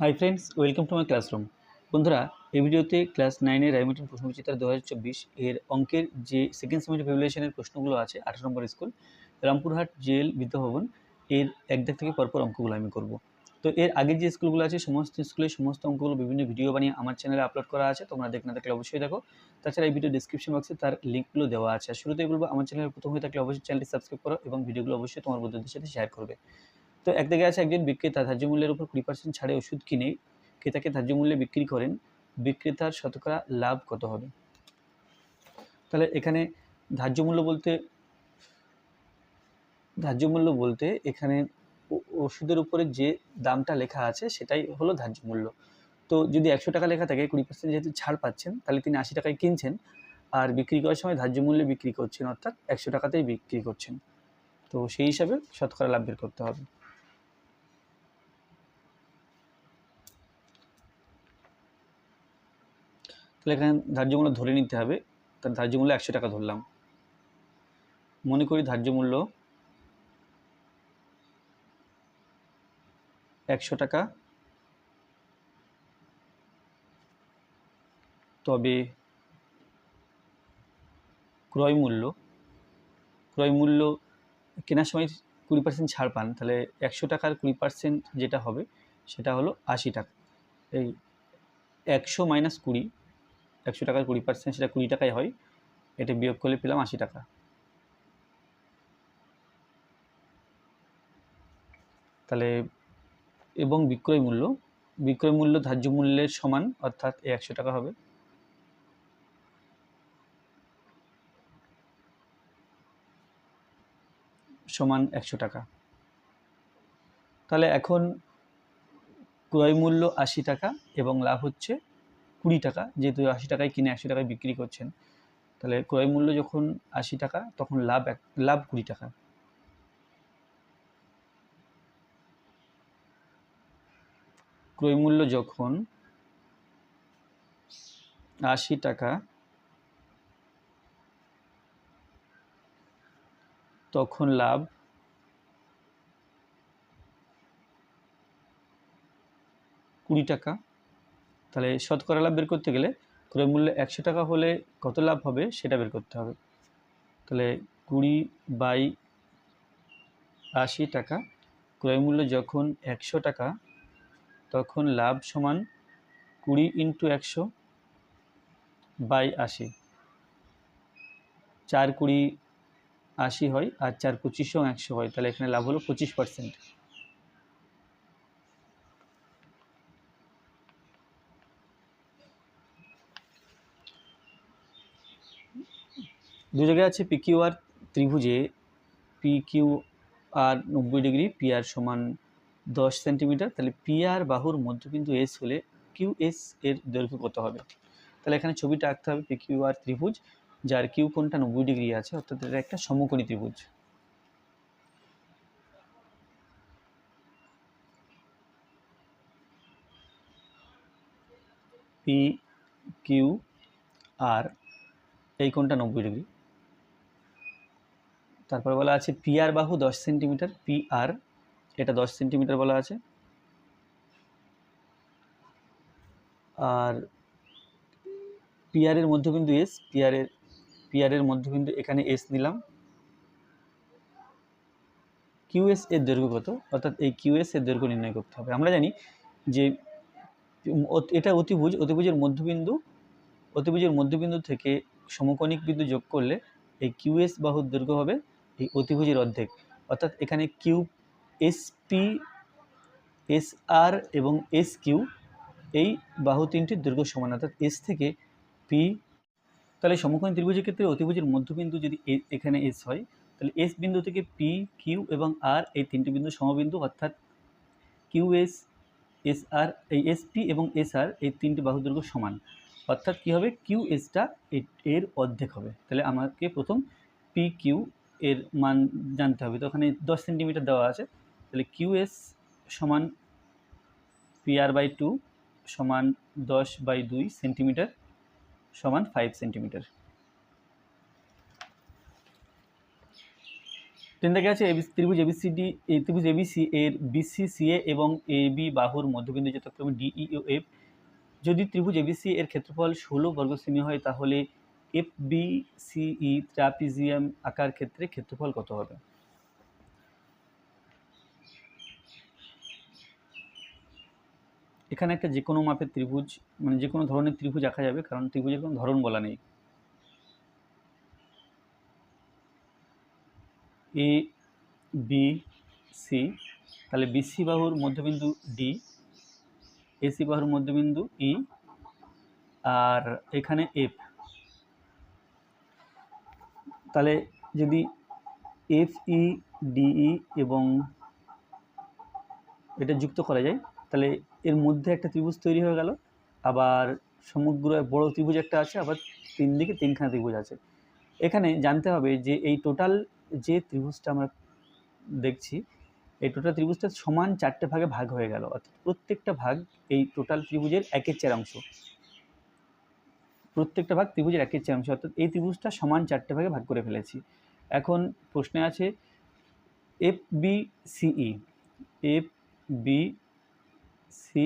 Hi friends, welcome to my classroom. বন্ধুরা, এই ভিডিওতে ক্লাস 9-এর রায়মার্টিন প্রশ্নবিচিত্রা 2024 এর অঙ্কের যে সেকেন্ড সেমিস্টার ভ্যালুয়েশনের প্রশ্নগুলো আছে 18 নম্বর স্কুল রামপুরহাট জেএল বিদ্যাভবন এর এক দাগ থেকে পরপর অঙ্কগুলো আমি করব। তো এর আগের যে স্কুলগুলো আছে সমস্ত স্কুলের সমস্ত অঙ্কগুলো বিভিন্ন ভিডিও বানিয়ে আমার চ্যানেলে আপলোড করা আছে, তোমরা দেখে না থাকলে অবশ্যই দেখো। তাছাড়া এই ভিডিও ডিসক্রিপশন বক্সে তার লিঙ্কগুলো দেওয়া আছে। শুরুতেই বলবো, আমার চ্যানেলে প্রথম হয়ে থাকলে অবশ্যই চ্যানেলটি সাবস্ক্রাইব করো এবং ভিডিওগুলো অবশ্যই তোমার বন্ধুদের সাথে শেয়ার করবে। তো এক দিকে আছে একজন বিক্রেতা ধার্য মূল্যের উপর 20% ছাড়ে ওষুধ কিনে ক্রেতাকে ধার্য মূল্যে বিক্রি করেন, বিক্রেতার শতকরা লাভ কত হবে? তাহলে এখানে ধার্য মূল্য বলতে এখানে ওষুধের উপরে যে দামটা লেখা আছে সেটাই হলো ধার্য মূল্য। তো যদি 100 টাকা লেখা থাকে, 20% যেহেতু ছাড় পাচ্ছেন, তাহলে তিনি 80 টাকায় কিনছেন আর বিক্রি করার সময় ধার্য মূল্যে বিক্রি করছেন, অর্থাৎ 100 টাকাতেই বিক্রি করছেন। তো সেই হিসাবে শতকরা লাভ বের করতে হবে। তাহলে এখানে ধার্য মূল্য ধরে নিতে হবে। তার ধার্য মূল্য 100 টাকা ধরলাম। মনে করি ধার্য মূল্য 100 টাকা, তবে ক্রয় মূল্য কেনার সময় 20% ছাড় পান, তাহলে 100 টাকার 20% যেটা হবে সেটা হলো 80 টাকা। এই 100 মাইনাস 20, 100 টাকার 20% সেটা 20 টাকায় হয়, এটা বিয়োগ করলে পেলাম 80 টাকা। তাহলে এবং বিক্রয় মূল্য ধার্য মূল্যের সমান, অর্থাৎ 100 টাকা হবে। সমান 100 টাকা। তাহলে এখন ক্রয় মূল্য 80 টাকা এবং লাভ হচ্ছে 20 টাকা, যেহেতু 80 টাকায় কিনে 100 টাকায় বিক্রি করছেন, তাহলে ক্রয় মূল্য যখন 80 টাকা তখন লাভ 20 টাকা। ক্রয় মূল্য যখন 80 টাকা তখন লাভ 20 টাকা। তাহলে শতকরা লাভ বের করতে গেলে ক্রয় মূল্য 100 টাকা হলে কত লাভ হবে সেটা বের করতে হবে। তাহলে 20/80 টাকা, ক্রয় মূল্য যখন 100 টাকা তখন লাভ সমান 20 × 100/80। 4 20 80 হয়, আর 4 25 100 হয়, তাহলে এখানে লাভ হলো 25%। দু জায়গায় আছে PQR ত্রিভুজে PQR 90 ডিগ্রি, PR সমান 10 সেন্টিমিটার। তাহলে PR বাহুর মধ্যবিন্দু S হলে QS এর দৈর্ঘ্য কত হবে? তাহলে এখানে ছবিটা আঁকতে হবে PQR ত্রিভুজ, যার কিউ কোণটা 90 ডিগ্রি আছে, অর্থাৎ এটা একটা সমকোণী ত্রিভুজ। PQR এই কোণটা 90 ডিগ্রি। তারপর বলা আছে PR বাহু 10 সেন্টিমিটার, PR এটা 10 সেন্টিমিটার বলা আছে, আর PR এর মধ্যবিন্দু S, PR এর মধ্যবিন্দু এখানে S নিলাম। QS এর দৈর্ঘ্য কত? অর্থাৎ এই QS এর দৈর্ঘ্য নির্ণয় করতে হবে। আমরা জানি যে এটা অতিভুজের মধ্যবিন্দু থেকে সমকোণিক বিন্দু যোগ করলে এই QS বাহুর দৈর্ঘ্য হবে এই অতিভুজের অর্ধেক। অর্থাৎ এখানে SP, SR এবং SQ এই বাহু তিনটির দৈর্ঘ্য সমান, অর্থাৎ S থেকে P। তাহলে সমকোণী ত্রিভুজের ক্ষেত্রে অতিভুজের মধ্যবিন্দু যদি এখানে S হয়, তাহলে S বিন্দু থেকে P, Q এবং R এই তিনটি বিন্দু সমবিন্দু, অর্থাৎ QS, SR এই SP এবং SR এই তিনটি বাহুর দৈর্ঘ্য সমান, অর্থাৎ কী হবে, QSটা এর অর্ধেক হবে। তাহলে আমাকে প্রথম PQ এর মান জানতে হবে। তো ওখানে 10 সেন্টিমিটার দেওয়া আছে, তাহলে QS সমান PR/2 সমান 10/2 সেন্টিমিটার সমান 5 সেন্টিমিটার। তিন থেকে আছে ত্রিভুজ এবিসিডি, এই ত্রিভুজ এবিসি এর বিসিসিএ এবং এবি বাহুর মধ্যবিন্দু যথাক্রমে ডিই ও এফ। যদি ত্রিভুজ এবিসি এর ক্ষেত্রফল 16 বর্গ সেমি হয় তাহলে এফ বি সিই ট্রাপিজিয়াম আকার ক্ষেত্রে ক্ষেত্রফল কত হবে? এখানে একটা যে কোনো মাপের ত্রিভুজ, মানে যে কোনো ধরনের ত্রিভুজ আঁকা যাবে, কারণ ত্রিভুজের কোনো ধরন বলা নেই। এ বি সি, তাহলে বিসি বাহুর মধ্যবিন্দু ডি, এসি বাহুর মধ্যবিন্দু ই, আর এখানে এফ। তাহলে যদি এফ ই ডিই এবং এটা যুক্ত করা যায় তাহলে এর মধ্যে একটা ত্রিভুজ তৈরি হয়ে গেল। আবার সমগ্র বড় ত্রিভুজ একটা আছে, আবার তিন দিকে তিনখানা ত্রিভুজ আছে। এখানে জানতে হবে যে এই টোটাল যে ত্রিভুজটা আমরা দেখছি, এই টোটাল ত্রিভুজটা সমান 4টে ভাগে ভাগ হয়ে গেল, অর্থাৎ প্রত্যেকটা ভাগ এই টোটাল ত্রিভুজের 1/4 অংশ। প্রত্যেকটা ভাগ ত্রিভুজের 1/4 অংশ, অর্থাৎ এই ত্রিভুজটা সমান 4টে ভাগে ভাগ করে ফেলেছি। এখন প্রশ্নে আছে F B C, F B C,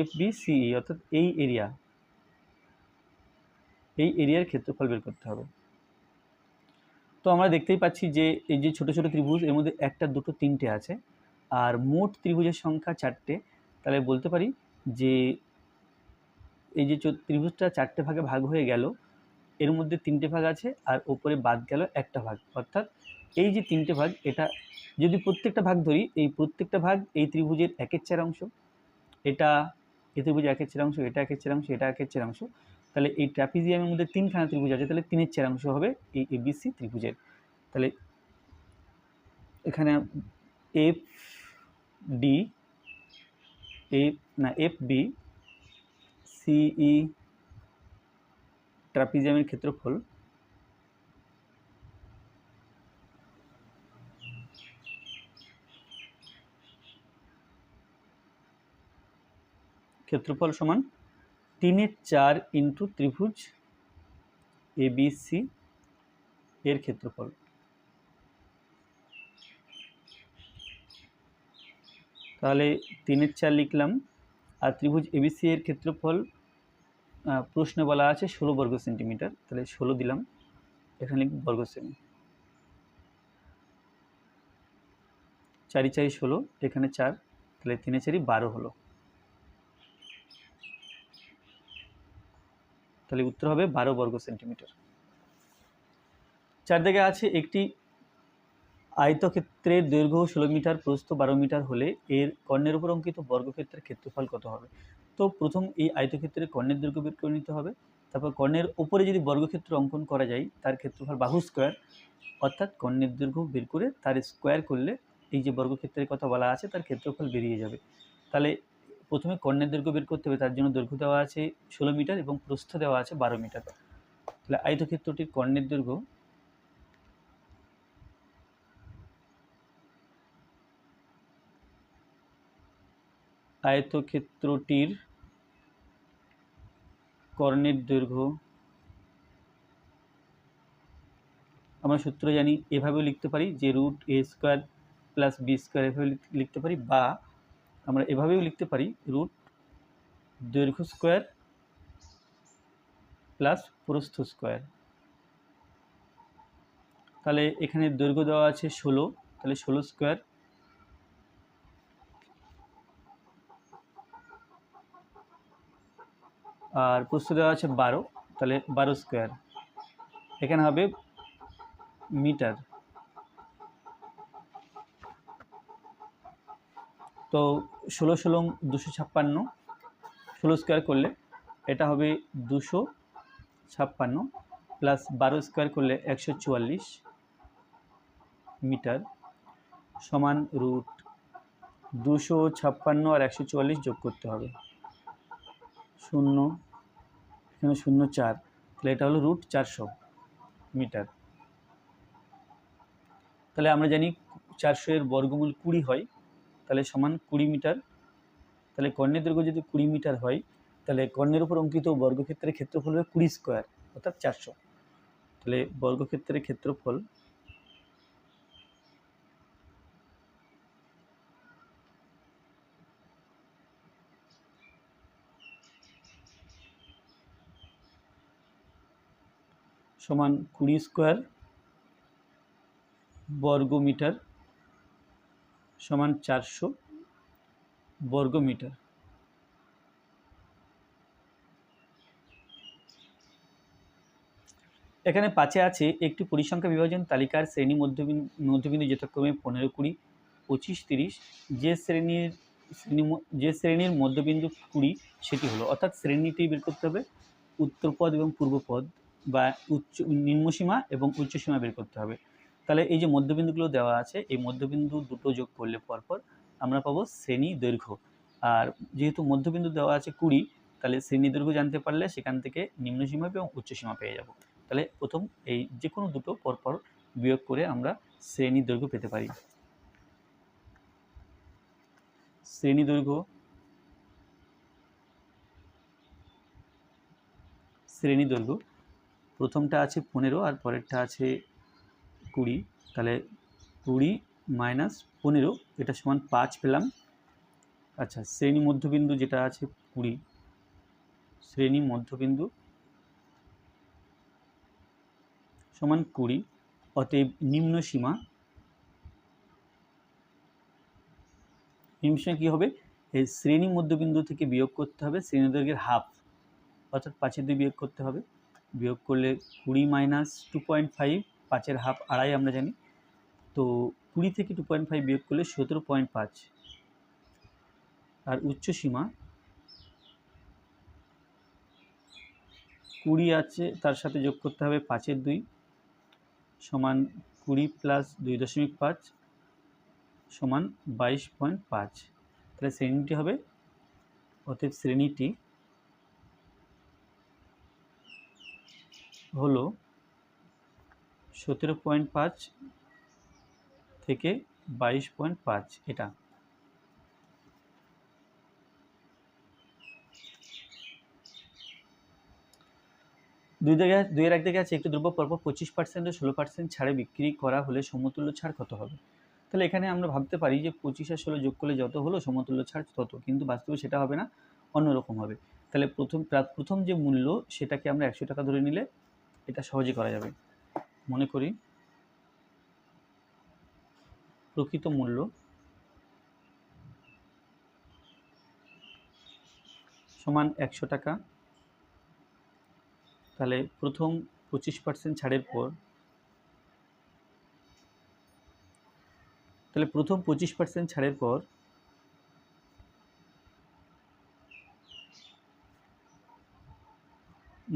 F B C অর্থাৎ এই এরিয়ার ক্ষেত্রফল বের করতে হবে। তো আমরা দেখতেই পাচ্ছি যে এই যে ছোট ছোট ত্রিভুজ এর মধ্যে একটা, দুটো, তিনটে আছে, আর মোট ত্রিভুজের সংখ্যা 4টে। তাহলে বলতে পারি যে এই যে ত্রিভুজটা 4টে ভাগে ভাগ হয়ে গেল, এর মধ্যে 3টে ভাগ আছে আর ওপরে বাদ গেল একটা ভাগ, অর্থাৎ এই যে 3টে ভাগ, এটা যদি প্রত্যেকটা ভাগ ধরি, এই প্রত্যেকটা ভাগ এই ত্রিভুজের 1/4 অংশ, এটা এই ত্রিভুজের 1/4 অংশ, এটা 1/4 অংশ, এটা 1/4 অংশ। তাহলে এই ট্রাপিজিয়ামের মধ্যে তিনখানা ত্রিভুজ আছে, তাহলে 3/4 অংশ হবে এই এবিসি ত্রিভুজের। তাহলে এখানে এফ ডি, এফ বি সিই ট্রাপিজিয়ামের ক্ষেত্রফল সমান 3/4 ইন্টু ত্রিভুজ এবিসি এর ক্ষেত্রফল। তাহলে 3/4 লিখলাম, আর ত্রিভুজ এবিসি এর ক্ষেত্রফল প্রশ্নে বলা আছে 16 বর্গ সেন্টিমিটার, তাহলে 16 দিলাম, এখানে লিখব বর্গ সেমি। 4 × 4 = 16, এখানে 4, তাহলে 3/4 = 12 হলো। তাহলে উত্তর হবে 12 বর্গ সেন্টিমিটার। চারদিকে আছে একটি আয়তক্ষেত্রের দৈর্ঘ্য 16 মিটার, প্রস্থ 12 মিটার হলে এর কর্ণের উপর অঙ্কিত বর্গক্ষেত্রের ক্ষেত্রফল কত হবে? তো প্রথম এই আয়তক্ষেত্রের কর্ণের দৈর্ঘ্য বের করে নিতে হবে, তারপর কর্ণের উপরে যদি বর্গক্ষেত্র অঙ্কন করা যায় তার ক্ষেত্রফল বাহু স্কোয়ার, অর্থাৎ কর্ণের দৈর্ঘ্য বের করে তার স্কোয়ার করলে এই যে বর্গক্ষেত্রের কথা বলা আছে তার ক্ষেত্রফল বেরিয়ে যাবে। তাহলে প্রথমে কর্ণের দৈর্ঘ্য বের করতে হবে, তার জন্য দৈর্ঘ্য দেওয়া আছে 16 মিটার এবং প্রস্থ দেওয়া আছে 12 মিটার। তাহলে আয়তক্ষেত্রটির কর্ণের দৈর্ঘ্য আমরা সূত্র জানি, এভাবেও লিখতে পারি যে √a² + b² এভাবে লিখতে পারি, বা আমরা এভাবেও লিখতে পারি দৈর্ঘ্য স্কোয়ার প্লাস প্রস্থ স্কোয়ার। তাহলে এখানে দৈর্ঘ্য দেওয়া আছে 16, তাহলে 16 স্কোয়ার, আর প্রস্থ দেওয়া আছে 12, তাহলে 12 স্কোয়ার, এখানে হবে মিটার। তো 16 16 256, 16 স্কোয়ার করলে এটা হবে 256, প্লাস 12 স্কোয়ার করলে 144 মিটার, সমান √256 আর 144 যোগ করতে হবে, 0 এখানে 0 4, তাহলে এটা হলো √400 মিটার। তাহলে আমরা জানি 400 এর বর্গমূল 20 হয়, তাহলে সমান 20 মিটার। তাহলে কর্ণের দৈর্ঘ্য যদি 20 মিটার হয়, তাহলে কর্ণের উপর অঙ্কিত বর্গক্ষেত্রের ক্ষেত্রফল হবে 20 স্কোয়ার, অর্থাৎ 400। তাহলে বর্গক্ষেত্রের ক্ষেত্রফল সমান 20 স্কোয়ার বর্গ মিটার সমান 400 বর্গ মিটার। এখানে 5 আছে একটি পরিসংখ্যা বিভাজন তালিকার শ্রেণী মধ্যবিন্দু যথাক্রমে 15, 20, 25, 30। যে শ্রেণীর মধ্যবিন্দু 20 সেটি হলো, অর্থাৎ শ্রেণীটি বের করতে হবে, উত্তরপদ এবং পূর্বপদ বা নিম্নসীমা এবং উচ্চসীমা বের করতে হবে। তাহলে এই যে মধ্যবিন্দুগুলো দেওয়া আছে, এই মধ্যবিন্দু দুটো যোগ করলে পরপর আমরা পাবো শ্রেণী দৈর্ঘ্য। আর যেহেতু মধ্যবিন্দু দেওয়া আছে 20, তাহলে শ্রেণী দৈর্ঘ্য জানতে পারলে সেখান থেকে নিম্নসীমা এবং উচ্চসীমা পেয়ে যাব। তাহলে প্রথম এই যে কোনো দুটো পরপর বিয়োগ করে আমরা শ্রেণী দৈর্ঘ্য পেতে পারি। শ্রেণী দৈর্ঘ্য প্রথমটা আছে 15 আর পরেরটা আছে 20। তাহলে 20 মাইনাস 15 এটা সমান 5 পেলাম। আচ্ছা, শ্রেণী মধ্যবিন্দু যেটা আছে 20, শ্রেণী মধ্যবিন্দু সমান 20, অতএব নিম্নসীমা কী হবে? এই শ্রেণী মধ্যবিন্দু থেকে বিয়োগ করতে হবে শ্রেণী দৈর্ঘ্যের হাফ, অর্থাৎ 5/2 বিয়োগ করতে হবে। বিয়োগ করলে 20 মাইনাস 2.5, 5-এর হাফ 2.5 আমরা জানি, তো 20 থেকে 2.5 বিয়োগ করলে 17.5। আর উচ্চসীমা 20 আছে, তার সাথে যোগ করতে হবে 5/2 সমান 20 প্লাস 2.5 সমান 22.5। তাহলে শ্রেণীটি হবে, অতএব শ্রেণীটি হলো 17.5 থেকে 22.5। এটা দুইয়ের এক দিকে আছে একটি দ্রব্য পরপর 25% ও 16% ছাড়ে বিক্রি করা হলে সমতুল্য ছাড় কত হবে? তাহলে এখানে আমরা ভাবতে পারি যে 25 আর 16 যোগ করলে যত হলো সমতুল্য ছাড় তত, কিন্তু বাস্তবে সেটা হবে না, অন্যরকম হবে। তাহলে প্রথম যে মূল্য সেটাকে আমরা 100 টাকা ধরে নিলে এটা সহজে করা যাবে। মনে করি প্রকৃত মূল্য সমান 100 টাকা। তাহলে প্রথম 25% ছাড়ের পর,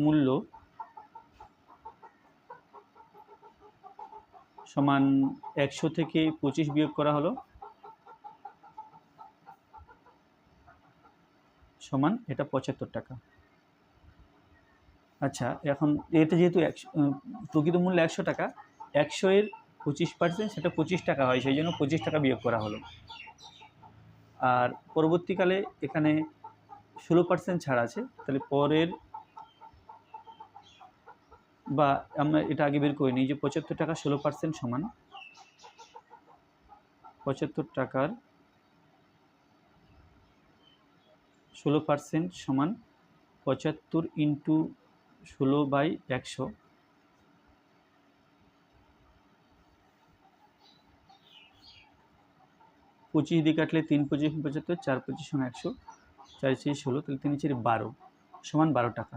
মূল্য সমান 100 থেকে 25 বিয়োগ করা হলো সমান এটা 75 টাকা। আচ্ছা, এখন এটা যেহেতু প্রকৃত মূল্য 100 টাকা, 100-এর 25% সেটা 25 টাকা হয়, সেই জন্য 25 টাকা বিয়োগ করা হলো। আর পরবর্তীকালে এখানে 16% ছাড় আছে, তাহলে পরের বা আমরা এটা আগে বের করে নিই যে 75 টাকা 16% সমান 75 টাকার 16% সমান 75 ইন্টু 16/100। 25 দিয়ে কাটলে 3×25 75, 4×25 100, 4×4 16, তাহলে 3×4 12 সমান 12 টাকা।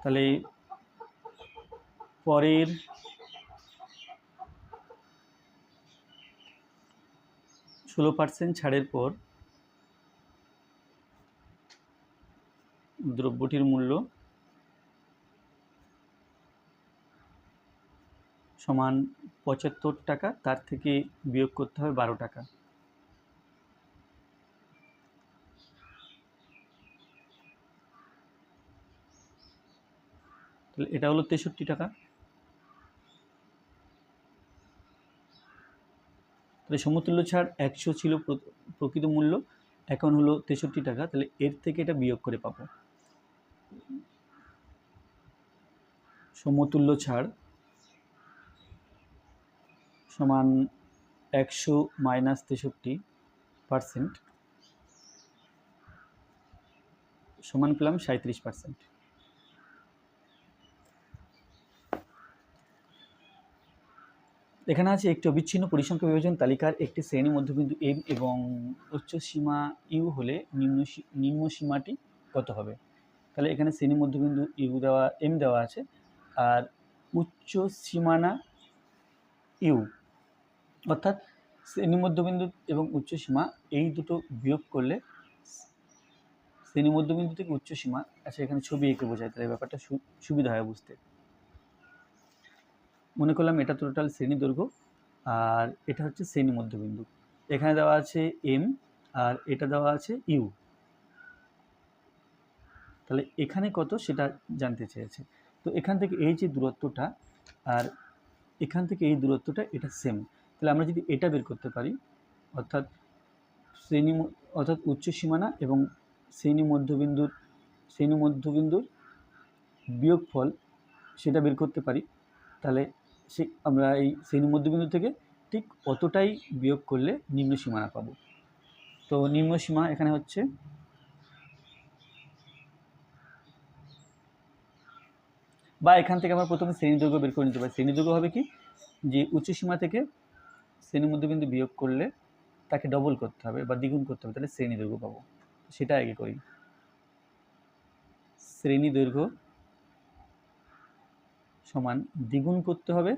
তাহলে পরের 16% ছাড়ের পর দ্রব্যটির মূল্য সমান 75 টাকা, তার থেকে বিয়োগ করতে হবে 12 টাকা। তাহলে এটা হলো 63 টাকা। তাহলে সমতুল্য ছাড় 100 ছিল প্রকৃত মূল্য, এখন হলো 63 টাকা। তাহলে এর থেকে এটা বিয়োগ করে পাবো সমতুল্য ছাড় সমান 100 মাইনাস 63% সমান পেলাম 37%। এখানে আছে একটি অবিচ্ছিন্ন পরিসংখ্যা বিভাজন তালিকার একটি শ্রেণী মধ্যবিন্দু এম এবং উচ্চ সীমা ইউ হলে নিম্ন সীমাটি কত হবে। তাহলে এখানে শ্রেণী মধ্যবিন্দু ইউ দেওয়া এম দেওয়া আছে আর উচ্চ সীমানা ইউ, অর্থাৎ শ্রেণী মধ্যবিন্দু এবং উচ্চ সীমা এই দুটো বিয়োগ করলে শ্রেণী মধ্যবিন্দু থেকে উচ্চ সীমা, আচ্ছা এখানে ছবি এঁকে বোঝায় তাহলে ব্যাপারটা সুবিধা হয় বুঝতে। মনে করলাম এটা টোটাল শ্রেণী দৈর্ঘ্য আর এটা হচ্ছে শ্রেণী মধ্যবিন্দু, এখানে দেওয়া আছে এম আর এটা দেওয়া আছে ইউ, তাহলে এখানে কত সেটা জানতে চেয়েছে। তো এখান থেকে এই যে দূরত্বটা আর এখান থেকে এই দূরত্বটা এটা সেম, তাহলে আমরা যদি এটা বের করতে পারি অর্থাৎ উচ্চ সীমানা এবং শ্রেণী মধ্যবিন্দুর বিয়োগফল সেটা বের করতে পারি, তাহলে আমরা এই শ্রেণী মধ্যবিন্দু থেকে ঠিক অতটাই বিয়োগ করলে নিম্ন সীমানা পাবো। তো নিম্ন সীমা এখানে হচ্ছে বা এখান থেকে আমরা প্রথমে শ্রেণী দৈর্ঘ্য বের করে নিতে পারি। শ্রেণী দৈর্ঘ্য হবে কি, যে উচ্চ সীমা থেকে শ্রেণী মধ্যবিন্দু বিয়োগ করলে তাকে ডবল করতে হবে বা দ্বিগুণ করতে হবে, তাহলে শ্রেণী দৈর্ঘ্য পাবো। সেটা আগে করি। শ্রেণী দৈর্ঘ্য সমান দ্বিগুণ করতে হবে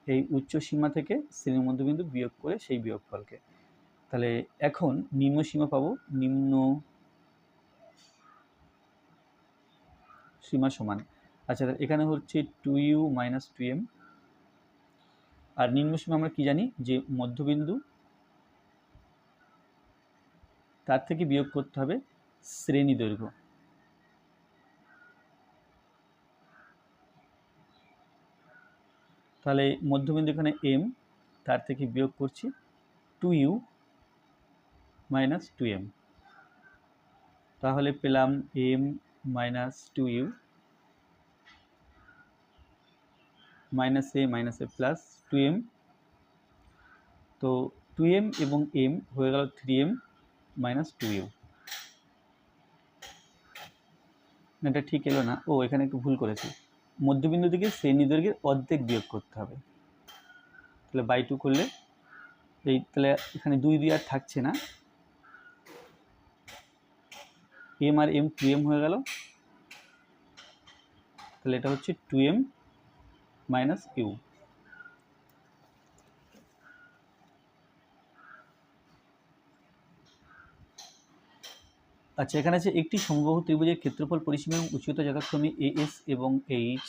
এই উচ্চ সীমা থেকে শ্রেণী মধ্যবিন্দু বিয়োগ করে সেই বিয়োগফলকে। তাহলে এখন নিম্ন সীমা পাবো, নিম্ন সীমা সমান, আচ্ছা এখানে হচ্ছে 2u - 2m, আর নিম্ন সীমা আমরা কি জানি যে মধ্যবিন্দু তার থেকে বিয়োগ করতে হবে শ্রেণী দৈর্ঘ্য। তাহলে মধ্যবিন্দু এখানে এম, তার থেকে বিয়োগ করছি 2u - 2m, তাহলে পেলাম m - 2u - a plus 2m, তো 2m এবং m হয়ে গেল 3m - 2u। এটা ঠিক এলো না, ও এখানে একটু ভুল করেছি, মধ্যবিন্দু থেকে শ্রেণী দৈর্ঘ্যের অর্ধেক বিয়োগ করতে হবে, তাহলে বাই 2 করলে এই, তাহলে এখানে 2 2 আর থাকছে না, এম আর এম 2m হয়ে গেল, তাহলে এটা হচ্ছে 2m - u। আচ্ছা এখানে আছে একটি সমবাহু ত্রিভুজের ক্ষেত্রফল পরিসীমা এবং উচ্চতা যথাক্রমে এএস এবং এইচ,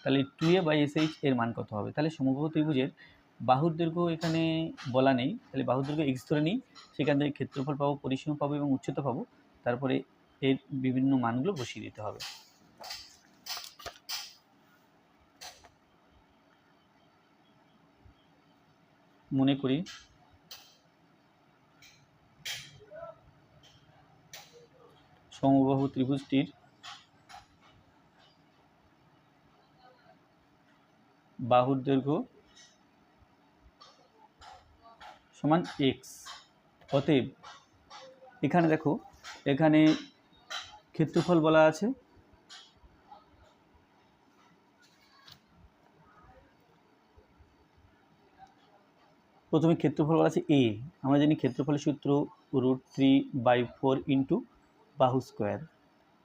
তাহলে 2a/sh এর মান কত হবে। তাহলে সমবাহু ত্রিভুজের বাহুর দৈর্ঘ্য এখানে বলা নেই, তাহলে বাহুর দৈর্ঘ্য এক্স ধরে নিই, সেখান থেকে ক্ষেত্রফল পাবো, পরিসীমা পাবো এবং উচ্চতা পাবো, তারপরে এর বিভিন্ন মানগুলো বসিয়ে দিতে হবে। মনে করি সমবাহু ত্রিভুজটির বাহুর দৈর্ঘ্য সমান এক্স, অতএব এখানে দেখো এখানে ক্ষেত্রফল বলা আছে প্রথমে ক্ষেত্রফল বলা আছে এ, আমরা জানি ক্ষেত্রফলের সূত্র √3/4 ইন্টু বাহু স্কোয়ার,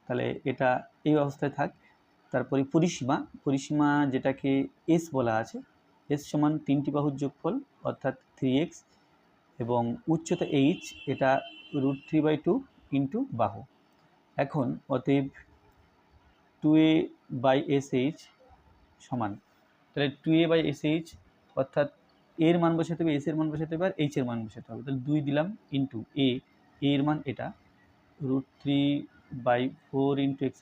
তাহলে এটা এই অবস্থায় থাক। তারপরে পরিসীমা যেটাকে এস বলা আছে, এস সমান 3টি বাহুর যোগফল অর্থাৎ 3x, এবং উচ্চতা এইচ, এটা √3/2 ইন্টু বাহু। এখন অতএব 2a/sh সমান, তাহলে 2a/sh অর্থাৎ এর মান বসাতে হবে, এস এর মান বসাতে হবে আর এইচ এর মান বসাতে হবে, তাহলে 2 দিলাম ইন্টু এর মান এটা √3/4 ইন্টু x²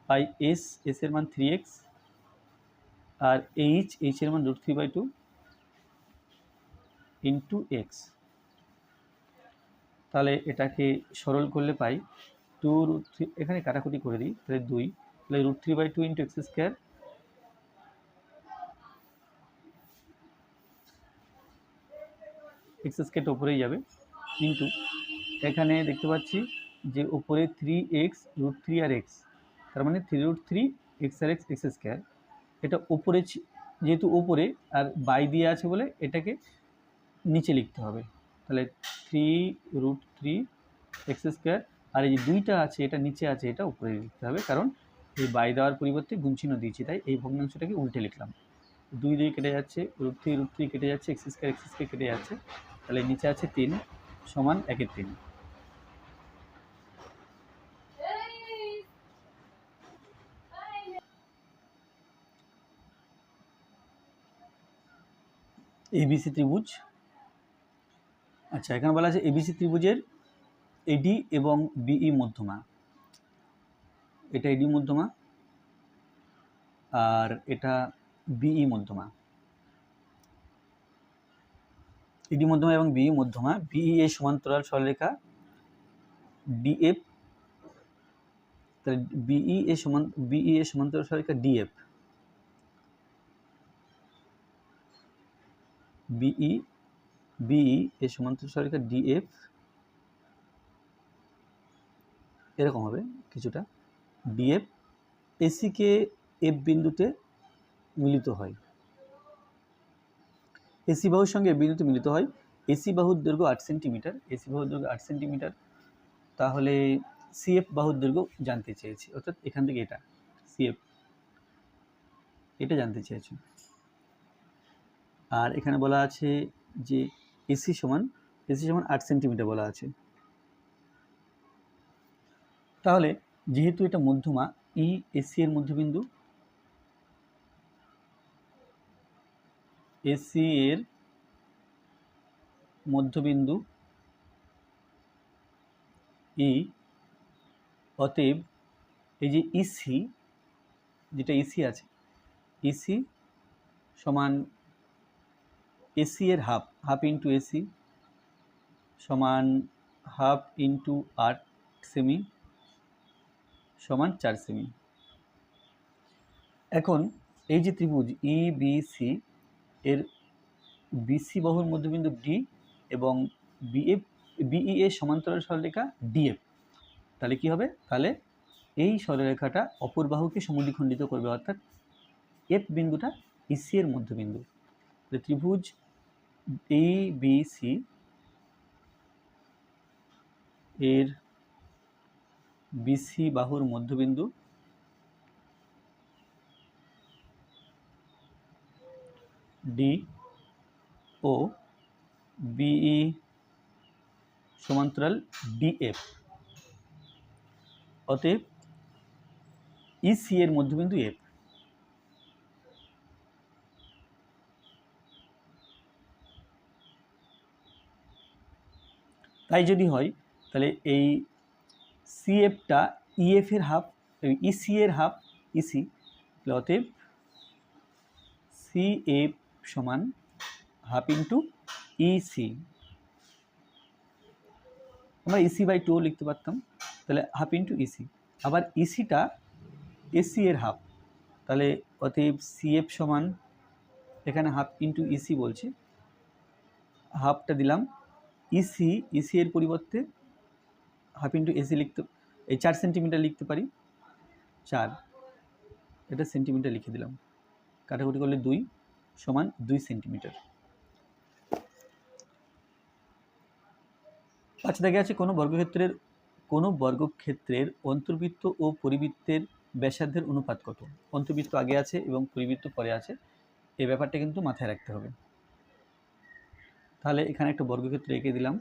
বাই এস এর মান 3x আর এইচ এর মান √3/2 ইন্টু এক্স। তাহলে এটাকে সরল করলে পাই 2√3, এখানে কাটাকুটি করে দিই, তাহলে 2, তাহলে √3/2 ইন্টু x², x² ওপরেই যাবে, কিন্তু এখানে দেখতে পাচ্ছি যে উপরে 3x √3 আর x, তার মানে 3√3 x আর x x², এটা উপরে যেহেতু ওপরে আর বাই দিয়ে আছে বলে এটাকে নিচে লিখতে হবে। তাহলে 3√3x², আর এই যে 2টা আছে এটা নিচে আছে, এটা উপরে লিখতে হবে, কারণ এই বাই দেওয়ার পরিবর্তে গুণচিহ্ন দিয়েছি, তাই এই ভগ্নাংশটাকে উল্টে লিখলাম। 2 কেটে যাচ্ছে, √3 কেটে যাচ্ছে, x² কেটে যাচ্ছে, তাহলে নিচে আছে 3 সমান 1/3। এবিসি ত্রিভুজ। আচ্ছা, এখানে বলা আছে এবিসি ত্রিভুজের এডি এবং বিই মধ্যমা। এটা এডি মধ্যমা আর এটা বিই মধ্যমা। এডি মধ্যমা এবং বিই মধ্যমা। বিই এর সমান্তরাল সরলরেখা ডিএফ, তাহলে বিই এর সমান্তরাল সরলরেখা ডিএফ, বিই এর সমান্তরাল সরলরেখা ডিএফ এরকম হবে কিছুটা। ডিএফ এসি কে এফ বিন্দুতে মিলিত হয়, এসি বাহুর সঙ্গে এফ বিন্দুতে মিলিত হয়। এসি বাহুর দৈর্ঘ্য 8 সেন্টিমিটার, এসি বাহুর দৈর্ঘ্য 8 সেন্টিমিটার। তাহলে সিএফ বাহুর দৈর্ঘ্য জানতে চেয়েছি, অর্থাৎ এখান থেকে এটা সিএফ, এটা জানতে চেয়েছি। আর এখানে বলা আছে যে এসি সমান 8 সেন্টিমিটার বলা আছে। তাহলে যেহেতু এটা মধ্যমা, ই এসি এর মধ্যবিন্দু, এসি এর মধ্যবিন্দু ই, অতএব এই যে ইসি, যেটা ইসি আছে, ইসি সমান এসি এর হাফ ইন্টু এসি সমান হাফ ইন্টু 8 সেমি সমান 4 সেমি। এখন এই যে ত্রিভুজ ই বি সি এর বিসি বাহুর মধ্যবিন্দু ডি এবং বিই এর সমান্তরাল সরলরেখা ডিএফ, তাহলে কি হবে? তাহলে এই সরলরেখাটা অপর বাহুকে সমদ্বিখণ্ডিত করবে, অর্থাৎ এফ বিন্দুটা ইসি এর মধ্যবিন্দু। ত্রিভুজ এ বি সি এর বিসি বাহুর মধ্যবিন্দু ডি ও বিই সমান্তরাল ডিএফ, অতএব ইসি এর মধ্যবিন্দু এফ। তাই যদি হয় তাহলে এই সিএফটা ইএফ এর হাফ, ইসি এর হাফ ইসি, অতএব সিএফ সমান হাফ ইন্টু ইসি। আমরা ইসি বাই 2 লিখতে পারতাম, তাহলে হাফ ইন্টু ইসি। আবার ইসিটা এসি এর হাফ, তাহলে অতএব সিএফ সমান, এখানে হাফ ইন্টু ইসি বলছি, হাফটা দিলাম, ইসি এর পরিবর্তে হাফ ইন্টু এসি লিখতে, এই 4 সেন্টিমিটার লিখতে পারি, 4, এটা সেন্টিমিটার লিখে দিলাম, কাটাকুটি করলে 2 সমান 2 সেন্টিমিটার। 5 দাগে আছে কোনো বর্গক্ষেত্রের অন্তর্বৃত্ত ও পরিবৃত্তের ব্যাসার্ধের অনুপাত কত? অন্তর্বৃত্ত আগে আছে এবং পরিবৃত্ত পরে আছে, এই ব্যাপারটা কিন্তু মাথায় রাখতে হবে। তাহলে এখানে একটা বর্গক্ষেত্র এঁকে দিলাম,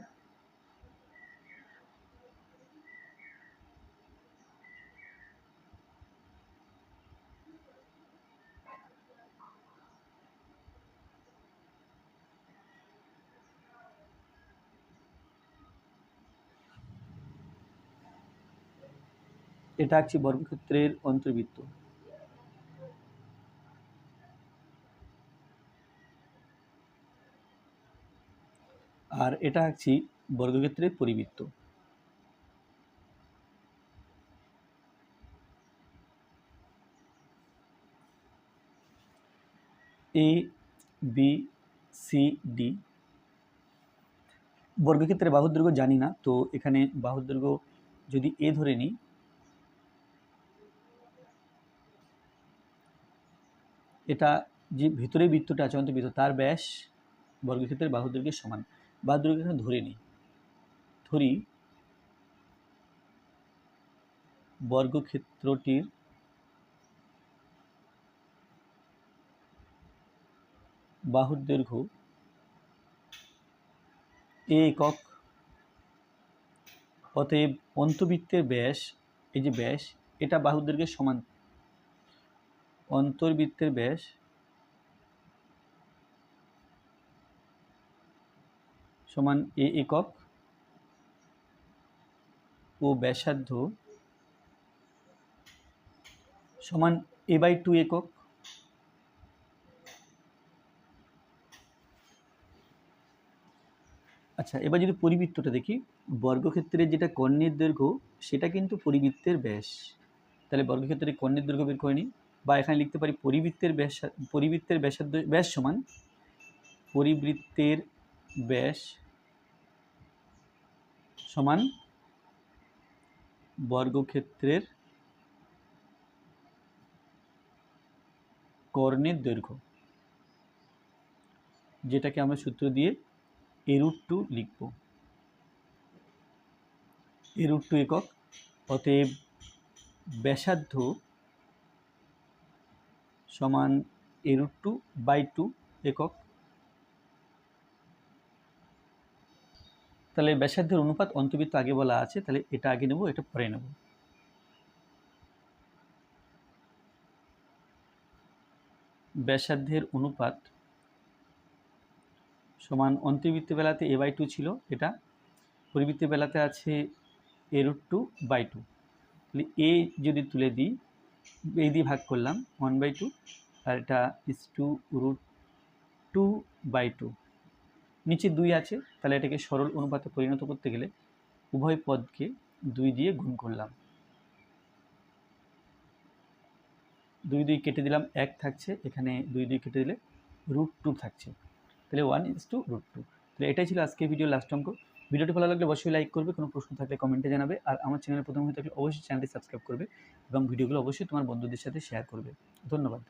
এটা হচ্ছে বর্গক্ষেত্রের অন্তর্বৃত্ত। আর এটা হচ্ছে বর্গক্ষেত্রের পরিবৃত্ত। A B C D. বর্গক্ষেত্রের বাহুর দৈর্ঘ্য জানি না, তো এখানে বাহুর দৈর্ঘ্য যদি এ ধরে নিই, এটা যে ভিতরে বৃত্তটা আছে অন্তর্বৃত্ত তার ব্যাস বর্গক্ষেত্রের বাহুর দৈর্ঘ্যের সমান। বাহুর দৈর্ঘ্য এখানে ধরে নিই, ধরি বর্গক্ষেত্রটির বাহুর দৈর্ঘ্য এ একক, অতএব অন্তর্বৃত্তের ব্যাস, এই যে ব্যাস এটা বাহুর দৈর্ঘ্যের সমান। অন্তর্বৃত্তের ব্যাস সমান এ একক ও ব্যাসার্ধ সমান a/2 একক। আচ্ছা, এবার যদি পরিবৃত্তটা দেখি, বর্গক্ষেত্রের যেটা কর্ণের দৈর্ঘ্য সেটা কিন্তু পরিবৃত্তের ব্যাস। তাহলে বর্গক্ষেত্রের কর্ণের দৈর্ঘ্য বের করে নিই, বা এখানে লিখতে পারি পরিবৃত্তের ব্যাসার্ধ ব্যাস সমান পরিবৃত্তের ব্যাস সমান বর্গক্ষেত্রের কর্ণের দৈর্ঘ্য, যেটাকে আমরা সূত্র দিয়ে a√2 লিখব। a√2 একক, অতএব ব্যাসার্ধ সমান a√2/2 একক। তাহলে ব্যাসার্ধের অনুপাত অন্তর্বৃত্ত আগে বলা আছে, তাহলে এটা আগে নেব, এটা পরে নেব। ব্যাসার্ধের অনুপাত সমান অন্তর্বৃত্তের বেলাতে a/2 ছিল, এটা পরিবৃত্তের বেলাতে আছে a√2/2। তাহলে এ যদি তুলে দিই, এই দিয়ে ভাগ করলাম 1/2, আর এটা √2/2। নিচে 2 আছে, তাহলে এটাকে সরল অনুপাতে পরিণত করতে গেলে উভয় পদকে 2 দিয়ে গুণ করলাম। 2 কেটে দিলাম, 1 থাকছে, এখানে 2 কেটে দিলে √2 থাকছে, তাহলে 1:√2। তাহলে এটাই ছিল আজকের ভিডিও লাস্ট অঙ্ক। ভিডিওটি ভালো লাগলে অবশ্যই লাইক করবে, কোনো প্রশ্ন থাকলে কমেন্টে জানাবে, আর আমার চ্যানেলে প্রথম হয়ে থাকলে অবশ্যই চ্যানেলটি সাবস্ক্রাইব করবে এবং ভিডিওগুলো অবশ্যই তোমার বন্ধুদের সাথে শেয়ার করবে। ধন্যবাদ।